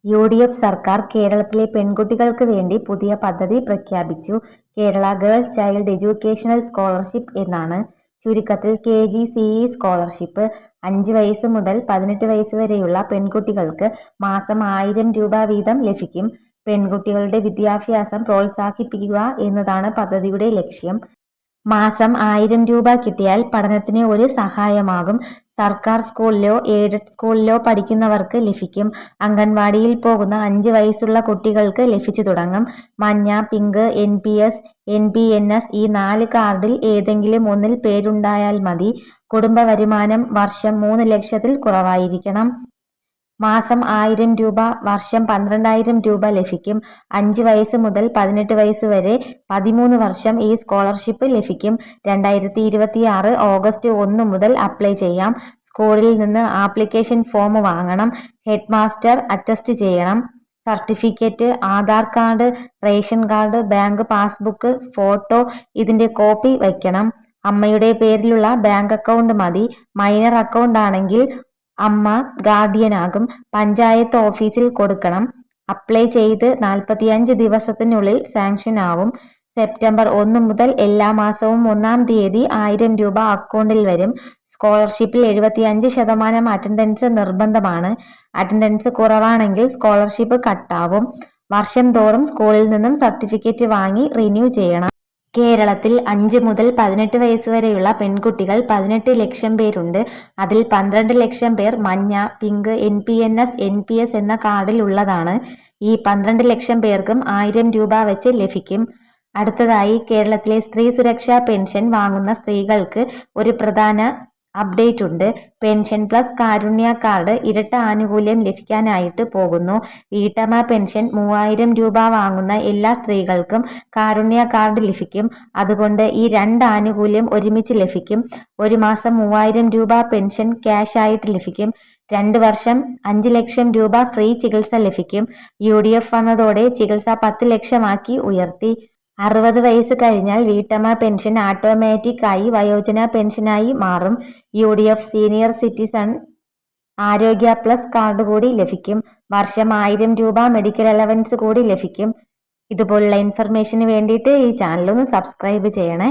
UDF സർക്കാർ കേരളത്തിലെ പെൺകുട്ടികൾക്ക് വേണ്ടി പുതിയ പദ്ധതി പ്രഖ്യാപിച്ചു. Kerala girl child educational scholarship എന്നാണ്. ചുരുക്കത്തിൽ KGCE സ്കോളർഷിപ്പ്. 5 വയസ്സ് മുതൽ 18 വയസ്സ് വരെയുള്ള പെൺകുട്ടികൾക്ക് മാസം 1000 രൂപ വീതം ലഭിക്കും. പെൺകുട്ടികളുടെ വിദ്യാഭ്യാസം പ്രോത്സാഹിപ്പിക്കുക എന്നതാണ് പദ്ധതിയുടെ ലക്ഷ്യം. മാസം 1000 രൂപ കിട്ടിയാൽ പഠനത്തിന് ഒരു സഹായമാകും. സർക്കാർ സ്കൂളിലോ എയ്ഡഡ് സ്കൂളിലോ പഠിക്കുന്നവർക്ക് ലഭിക്കും. അംഗൻവാടിയിൽ പോകുന്ന 5 വയസ്സുള്ള കുട്ടികൾക്ക് ലഭിച്ചു തുടങ്ങും. മഞ്ഞ, പിങ്ക്, NPS, NPNS ഈ 4 കാർഡിൽ ഏതെങ്കിലും ഒന്നിൽ പേരുണ്ടായാൽ മതി. കുടുംബ വരുമാനം വർഷം 3 ലക്ഷത്തിൽ കുറവായിരിക്കണം. മാസം 1000 രൂപ, വർഷം 12,000 രൂപ ലഭിക്കും. 5 വയസ്സ് മുതൽ 18 വയസ്സ് വരെ 13 വർഷം ഈ സ്കോളർഷിപ്പ് ലഭിക്കും. 2026 ഓഗസ്റ്റ് 1 മുതൽ അപ്ലൈ ചെയ്യാം. സ്കൂളിൽ നിന്ന് ആപ്ലിക്കേഷൻ ഫോം വാങ്ങണം. ഹെഡ് മാസ്റ്റർ അറ്റസ്റ്റ് ചെയ്യണം. Certificate, Aadhaar card, ration card, bank passbook, photo ഇതിന്റെ കോപ്പി വയ്ക്കണം. അമ്മയുടെ പേരിലുള്ള ബാങ്ക് അക്കൗണ്ട് മതി. മൈനർ അക്കൗണ്ട് ആണെങ്കിൽ അമ്മ ഗാർഡിയനാകും. പഞ്ചായത്ത് ഓഫീസിൽ കൊടുക്കണം. അപ്ലൈ ചെയ്ത് 45 ദിവസത്തിനുള്ളിൽ സാങ്ഷൻ ആവും. സെപ്റ്റംബർ 1 മുതൽ എല്ലാ മാസവും 1-ാം തീയതി 1000 രൂപ അക്കൗണ്ടിൽ വരും. സ്കോളർഷിപ്പിൽ 75% അറ്റൻഡൻസ് നിർബന്ധമാണ്. അറ്റൻഡൻസ് കുറവാണെങ്കിൽ സ്കോളർഷിപ്പ് കട്ടാവും. വർഷം തോറും സ്കൂളിൽ നിന്നും സർട്ടിഫിക്കറ്റ് വാങ്ങി റിന്യൂ ചെയ്യണം. കേരളത്തിൽ 5 മുതൽ 18 വയസ്സ് വരെയുള്ള പെൺകുട്ടികൾ 18 ലക്ഷം പേരുണ്ട്. അതിൽ 12 ലക്ഷം പേർ മഞ്ഞ, പിങ്ക്, NPNS, NPS എന്ന കാർഡിൽ ഉള്ളതാണ്. ഈ 12 ലക്ഷം പേർക്കും 1000 രൂപ വെച്ച് ലഭിക്കും. അടുത്തതായി കേരളത്തിലെ സ്ത്രീ സുരക്ഷാ പെൻഷൻ വാങ്ങുന്ന സ്ത്രീകൾക്ക് ഒരു പ്രധാന അപ്ഡേറ്റ് ഉണ്ട്. പെൻഷൻ പ്ലസ് കാരുണ്യ കാർഡ് ഇരട്ട ആനുകൂല്യം ലഭിക്കാനായിട്ട് പോകുന്നു. വീട്ടമ്മ പെൻഷൻ 3000 രൂപ വാങ്ങുന്ന എല്ലാ സ്ത്രീകൾക്കും കാരുണ്യ കാർഡ് ലഭിക്കും. അതുകൊണ്ട് ഈ 2 ആനുകൂല്യം ഒരുമിച്ച് ലഭിക്കും. ഒരു മാസം 3000 രൂപ പെൻഷൻ ക്യാഷ് ആയിട്ട് ലഭിക്കും. 2 വർഷം 5 ലക്ഷം രൂപ ഫ്രീ ചികിത്സ ലഭിക്കും. UDF വന്നതോടെ ചികിത്സ 10 ലക്ഷമാക്കി ഉയർത്തി. 60 വയസ്സ് കഴിഞ്ഞാൽ വീട്ടമ്മ പെൻഷൻ ഓട്ടോമാറ്റിക് ആയി വയോജന പെൻഷനായി മാറും. UDF സീനിയർ സിറ്റിസൺ ആരോഗ്യ പ്ലസ് കാർഡ് കൂടി ലഭിക്കും. വർഷം 1000 രൂപ മെഡിക്കൽ അലവൻസ് കൂടി ലഭിക്കും. ഇതുപോലുള്ള ഇൻഫർമേഷന് വേണ്ടിയിട്ട് ഈ ചാനൽ ഒന്ന് സബ്സ്ക്രൈബ് ചെയ്യണേ.